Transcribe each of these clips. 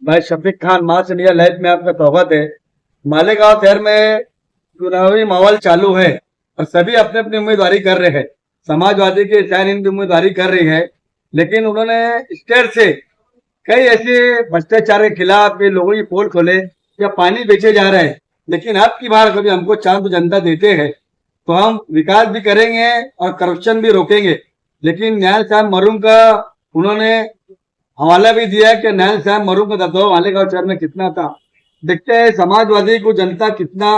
मैं शफीक खान, मास India live में आपका स्वागत है। मालेगांव शहर में चुनावी माहौल चालू है और सभी अपने अपनी उम्मीदवारी कर रहे हैं। समाजवादी की शायद हिंद उम्मीदवारी कर रही है, लेकिन उन्होंने स्टेट से कई ऐसे भ्रष्टाचार के खिलाफ ये लोगों की पोल खोले या पानी बेचे जा रहे हैं। लेकिन अब की बार कभी हमको चांस तो जनता देते हैं तो हम विकास भी करेंगे और करप्शन भी रोकेंगे। लेकिन न्याय साहब मरूम का उन्होंने हवाला भी दिया कि न्याय साहब मरूम का दबदबा मालेगांव शहर में कितना था। देखते हैं समाजवादी को जनता कितना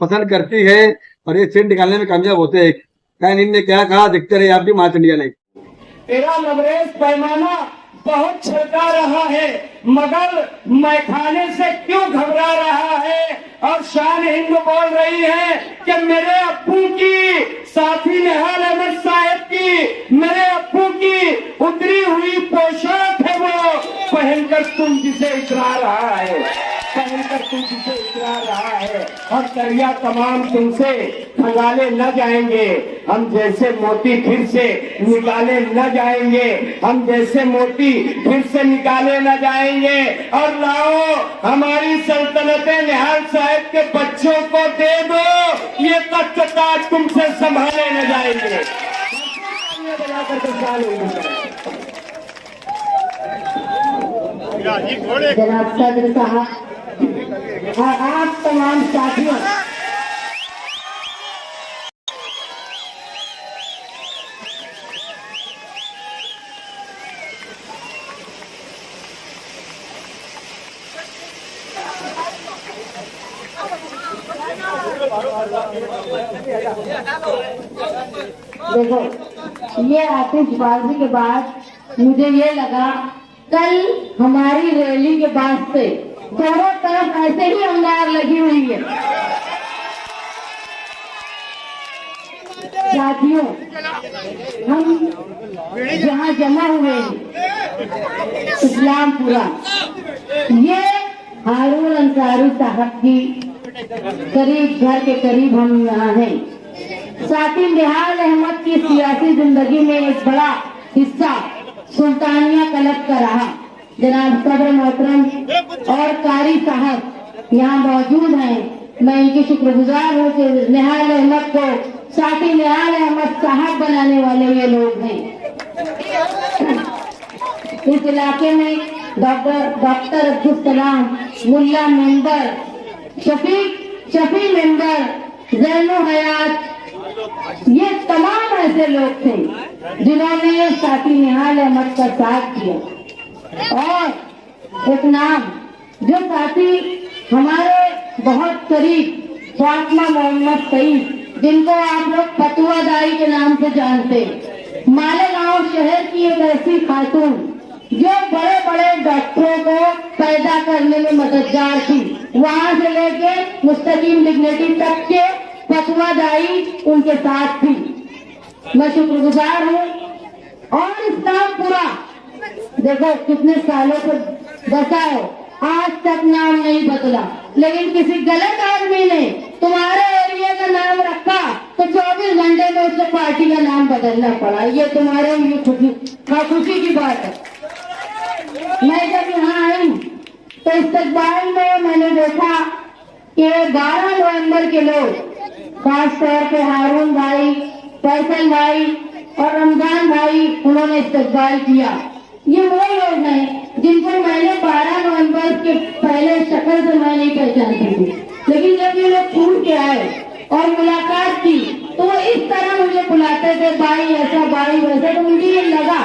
पसंद करती है और ये सीट निकालने में कामयाब होते हैं। कैन इनने क्या कहा, देखते रहे आप भी मास इंडिया लाइव। तेरा लबरेज पैमाना बहुत छलका रहा है, मगर मैखाने से क्यों घबरा रहा है? और शान हिंद बोल रही है कि मेरे अप्पू की, साथी निहाल अहमद साहब की, मेरे अप्पू की उतरी हुई पोशाक है वो पहनकर तुम जिसे इतरा रहा है, पहनकर तुम जिसे इतरा रहा है। और करिया तमाम तुमसे खंगाले न जाएंगे, हम जैसे मोती फिर से निकाले न जाएंगे, हम जैसे मोती फिर से निकाले न जाएंगे। और लाओ हमारी सल्तनतें निहाल साहब के बच्चों को दे दो, ये तख्त तुमसे संभाले न जाएंगे। जनाब सदर साहब और आप तमाम साथियों, देखो ये आतिशबाजी के बाद मुझे ये लगा कल हमारी रैली के बाद से चारों तरफ ऐसे ही अंगार लगी हुई है। साथियों, हम जहाँ जमा हुए हैं इस्लामपुरा, ये हारून अंसारी साहब की करीब घर के करीब हम यहाँ हैं। साथी निहाल अहमद की सियासी जिंदगी में एक बड़ा हिस्सा सुल्तानिया क्लब का रहा। जनाब सदर मोहतरम और कारी साहब यहाँ मौजूद हैं। मैं इनकी शुक्रगुजार हूँ कि निहाल अहमद को साथी निहाल अहमद साहब बनाने वाले ये लोग हैं। इस इलाके में डॉक्टर अब्दुल सलाम, मुल्ला मेंबर, शफी मेंबर, जैनो हयात, ये तमाम ऐसे लोग थे जिन्होंने साथी निहाल अहमद का साथ दिया। और एक नाम जो साथी हमारे बहुत करीब, फातिमा मोहम्मद सईद, जिनको आप लोग फतुआदारी के नाम से जानते, मालेगांव शहर की एक ऐसी खातून जो बड़े बड़े डॉक्टरों को पैदा करने में मददगार थी, वहां से लेके मुस्तकीम डिग्निटी तक के फतुआदारी उनके साथ थी। मैं शुक्रगुजार हूँ। और इस्लामपुरा देखो कितने सालों से बसा हो, आज तक नाम नहीं बदला, लेकिन किसी गलत आदमी ने तुम्हारे एरिया का नाम रखा तो 24 घंटे में उससे पार्टी का नाम बदलना पड़ा। ये तुम्हारे लिए खुशी की बात है। मैं जब यहाँ आई तो इस्तकबाल में मैंने देखा कि 12 नवंबर के लोग, खास तौर पे हारून भाई, फैसल भाई और रमजान भाई, उन्होंने इस्तकबाल किया। ये वो लोग हैं जिनको मैंने 12 नवंबर के पहले शक्ल से मैं नहीं पहचानती थी, लेकिन जब ये लोग फूल के आए और मुलाकात की तो वो इस तरह मुझे बुलाते थे, भाई ऐसा भाई वैसा। तो मुझे ये लगा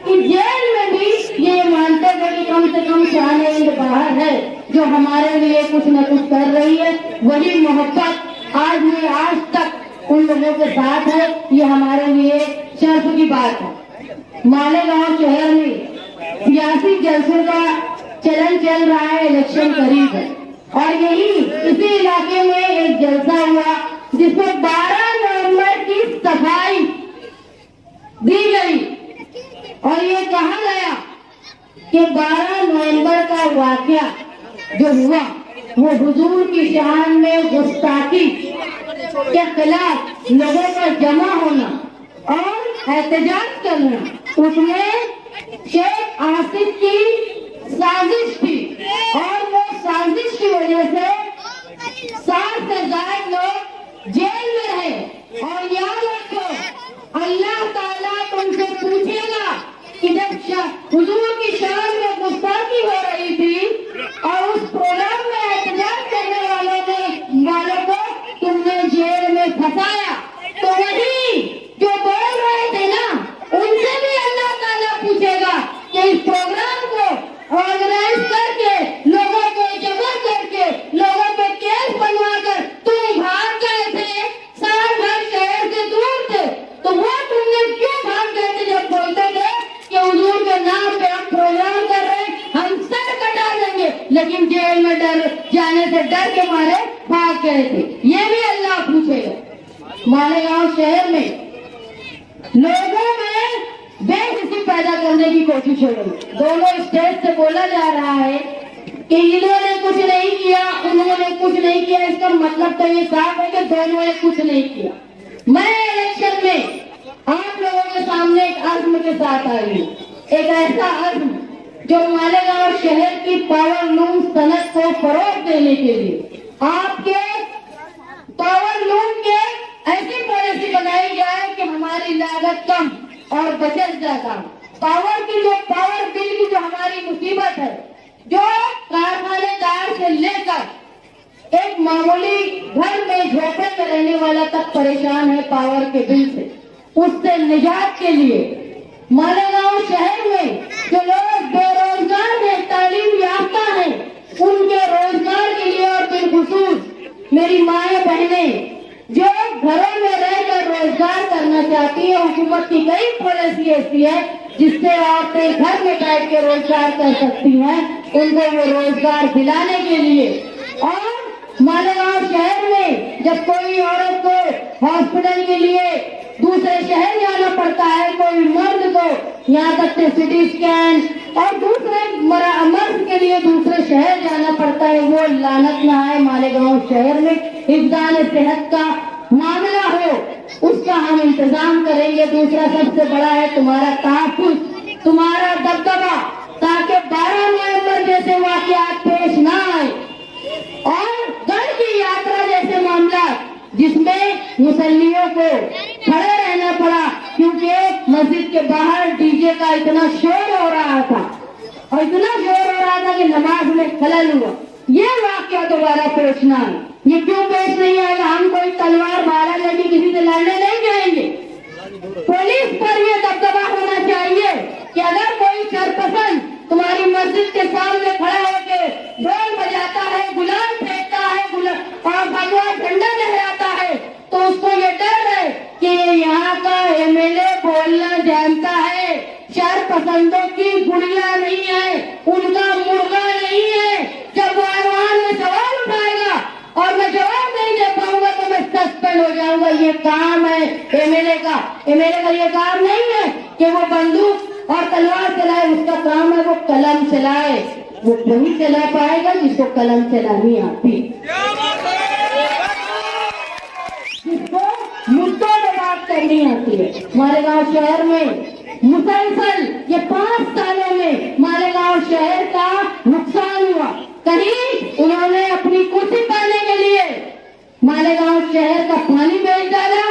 कि जेल में भी ये मानते थे कि कम से कम शान हिंद बाहर है जो हमारे लिए कुछ न कुछ कर रही है। वही मोहब्बत आज नहीं आज तक उन लोगों के साथ है। ये हमारे लिए शर्फ की बात है। मालेगांव शहर में सियासी जलसों का चलन चल रहा है, इलेक्शन करीब है, और यही इसी इलाके में एक जलसा हुआ जिसमें 12 नवंबर की सफाई दी गई। और ये कहा गया कि 12 नवंबर का वाकया जो हुआ वो हुजूर की शान में गुस्ताखी के खिलाफ लोगों का जमा होना और एहतजाज करना, उसमें शेख आसिफ की साजिश थी, और वो साजिश की वजह से 60 से ज्यादा लोग जेल में रहे। और याद रखो, अल्लाह ताला तुमसे पूछेगा कि जब हुजूर की शान में गुस्ताखी हो रही थी और उस प्रोग्राम में एहतजाज करने वालों को तुमने जेल में फंसाया, तो वही जो बोल रहे थे ना, उनसे भी अल्लाह ताला पूछेगा कि इस प्रोग्राम को ऑर्गेनाइज करके, लोगों को जमा करके, लोगों पे केस बनवाकर तुम भाग गए थे, साल भर शहर से दूर थे, तो वो तुमने क्यों भाग गए थे जब बोलते थे कि हुजूर के नाम पे हम प्रोग्राम कर रहे हैं, हम सर कटा देंगे, लेकिन जेल में डर जाने से डर के मारे भाग गए थे। ये भी अल्लाह पूछेगा। मालेगांव शहर में लोगों में बेहिसी पैदा करने की कोशिश हो रही है। दोनों स्टेज से बोला जा रहा है कि इन्होंने कुछ नहीं किया, उन्होंने कुछ नहीं किया। इसका मतलब तो ये साफ है कि दोनों ने कुछ नहीं किया। मैं इलेक्शन में आप लोगों के सामने एक अज़्म के साथ आई हूँ, एक ऐसा अज़्म जो मालेगांव शहर की पावर लूम सनत को फरोग देने के लिए आपके पावर लूम के ऐसी पॉलिसी बनाई जाए कि हमारी लागत कम और बचत ज्यादा। पावर की जो पावर बिल की जो हमारी मुसीबत है, जो कारखानेदार से लेकर एक मामूली घर में झोपड़े में रहने वाला तक परेशान है पावर के बिल से, उससे निजात के लिए मालेगांव शहर में जो लोग बेरोजगार हैं, तालीम याफ्ता हैं, उनके रोजगार के लिए और बिलखुसूस मेरी माएँ बहनें जो घरों में रहकर रोजगार करना चाहती है, हुकूमत की कई पॉलिसी ऐसी है जिससे औरतें घर में बैठ के रोजगार कर सकती हैं, उनको वो रोजगार दिलाने के लिए। और मालेगांव शहर में जब कोई औरत को हॉस्पिटल के लिए दूसरे शहर जाना पड़ता है, कोई मर्द को यहाँ तक के सिटी स्कैन और दूसरे मर्द के लिए दूसरे शहर जाना पड़ता है, वो लानत ना आए मालेगांव शहर में हिफ्ज़ान सेहत का मामला हो, उसका हम इंतजाम करेंगे। दूसरा सबसे बड़ा है तुम्हारा तहफ़्फ़ुज़, तुम्हारा दबदबा, ताकि 12 नवंबर जैसे वाक़यात पेश ना आए और गढ़ की यात्रा जैसे मामला जिसमें मुसल्लियों को खड़े रहना पड़ा क्योंकि मस्जिद के बाहर डीजे का इतना शोर हो रहा था और इतना शोर हो रहा था कि नमाज में खलल हुआ। ये वाक़या दोबारा पेश ना आए। ये क्यों पेश नहीं आएगा? हम कोई तलवार बारह लगी किसी से लड़ने नहीं जाएंगे। पुलिस पर ये दबदबा होना चाहिए कि अगर कोई शरपसंद तुम्हारी मस्जिद के सामने खड़ा होकर ढोल बजाता है, गुलाल फेंकता है और भगवा झंडा लहराता है, तो उसको ये डर है कि यहाँ का एमएलए बोलना जानता है, शरपसंदों की गुड़िया नहीं है, उनका मुर्गा नहीं है। जब वो ऐवान में सवाल उठाएगा और मैं जवाब नहीं दे पाऊंगा तो मैं सस्पेंड हो जाऊंगा। ये काम है एमएलए का। एमएलए का ये काम नहीं है कि वो बंदूक और तलवार चलाए, उसका काम है वो कलम चलाए। वो वही चला पाएगा जिसको कलम चलानी आती, जिसको मुद्दों पे बात करनी आती है। मालेगांव शहर में मुसलसल ये 5 सालों में मालेगांव शहर का नुकसान हुआ। कहीं उन्होंने अपनी कुर्सी पाने के लिए मालेगांव शहर का पानी बेच डाला,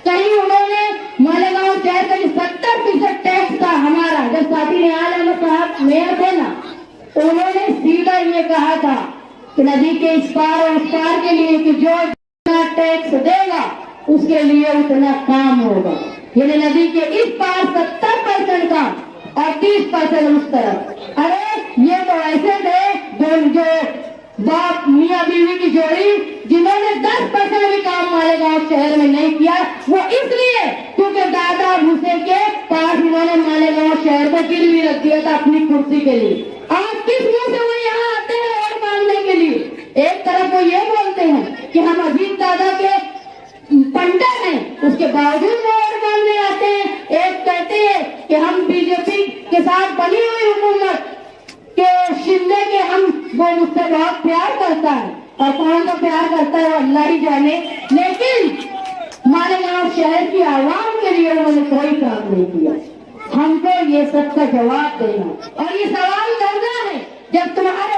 कहीं उन्होंने मालेगांव शहर का जो 70% टैक्स था हमारा, जब साथी निहाल अहमद साहब मेयर थे ना, उन्होंने सीधा ये कहा था कि नदी के इस पार और उस पार के लिए कि जो जितना टैक्स देगा उसके लिए उतना काम होगा। यानी नदी के इस पार 70% काम और 30% उस तरफ। अरे ये तो ऐसे थे जो बाप मियाँ बीवी की जोड़ी जिन्होंने 10% भी काम मालेगांव शहर में नहीं किया, वो इसलिए क्योंकि दादा भूसे के पास उन्होंने मालेगांव शहर को गिरवी रख दिया था अपनी कुर्सी के लिए। आज किस मुंह से वो यहाँ आते हैं वोट मांगने के लिए? एक तरफ वो ये बोलते हैं कि हम अजीत दादा के पंडा हैं, उसके बावजूद वोट मांगने आते हैं। एक कहते हैं कि हम बीजेपी के साथ बनी हुई हुकूमत के शिंदे के वो मुझसे बहुत प्यार करता है, और कौन तो प्यार करता है वो अल्लाह ही जाने, लेकिन मालेगांव शहर की आवाम के लिए उन्होंने कोई काम नहीं किया। हमको ये सब का जवाब देना और ये सवाल करना है जब तुम्हारे